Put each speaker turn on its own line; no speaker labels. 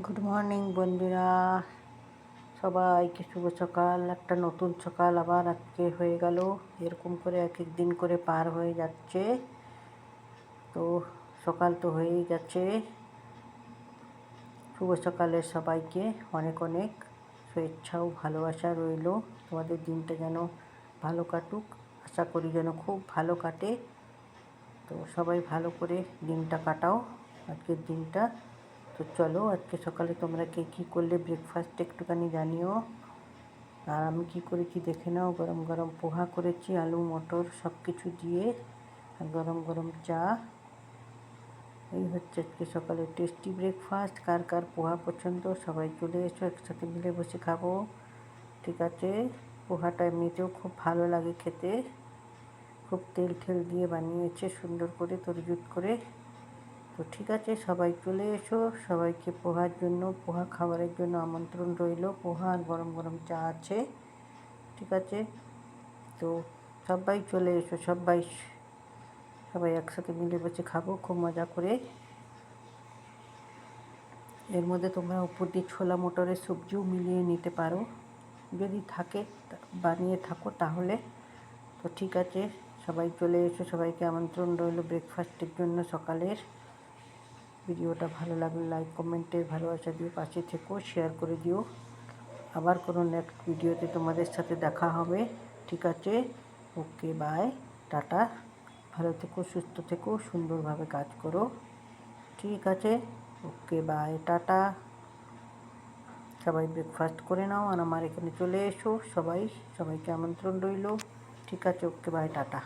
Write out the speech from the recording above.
Good morning বন্ধুরা, সবাইকে শুভ সকাল। একটা নতুন সকাল আবার আজকে হয়ে গেল। এরকম করে এক এক দিন করে পার হয়ে যাচ্ছে। তো সকাল তো হয়েই গেছে। শুভ সকালের সবাইকে অনেক অনেক শুভেচ্ছা ও ভালোবাসা রইল। তোমাদের দিনটা যেন ভালো কাটুক, আশা করি যেন খুব ভালো কাটে। তো সবাই ভালো করে দিনটা কাটাও আজকের দিনটা। তো চলো, আজকে সকালে তোমরা কে কী করলে ব্রেকফাস্ট একটুখানি জানিও। আর আমি কী করেছি দেখে নাও। গরম গরম পোহা করেছি, আলু মটর সব কিছু দিয়ে, আর গরম গরম চা। এই হচ্ছে আজকে সকালে টেস্টি ব্রেকফাস্ট। কার কার পোহা পছন্দ সবাই চলে এসো, একসাথে মিলে বসে খাবো। ঠিক আছে, পোহাটা এমনিতেও খুব ভালো লাগে খেতে। খুব তেল ঠেল দিয়ে বানিয়েছে সুন্দর করে, তরজুত করে। তো ঠিক আছে, সবাই চলে এসো। সবাইকে পোহা খাবারের জন্য আমন্ত্রণ রইল। পোহা আর গরম গরম চা আছে। ঠিক আছে, তো সবাই চলে এসো। সবাই একসাথে মিলে বসে খাবো খুব মজা করে। এর মধ্যে তোমরা উপর দিয়ে ছোলা মটরের সবজিও মিলিয়ে নিতে পারো, যদি থাকে বানিয়ে থাকো তাহলে। তো ঠিক আছে, সবাই চলে এসো। সবাইকে আমন্ত্রণ রইল ব্রেকফাস্টের জন্য সকালের। ভিডিওটা ভালো লাগলে লাইক কমেন্টে ভালোবাসা দিয়ে পাশে থেকো, শেয়ার করে দিও। আবার কোনো নেক্সট ভিডিওতে তোমাদের সাথে দেখা হবে। ঠিক আছে, ওকে বাই, টাটা। ভালো থেকো, সুস্থ থেকো, সুন্দরভাবে কাজ করো। ঠিক আছে, ওকে বাই, টাটা। সবাই ব্রেকফাস্ট করে নাও আর আমার এখানে চলে এসো। সবাইকে আমন্ত্রণ রইল। ঠিক আছে, ওকে বাই, টাটা।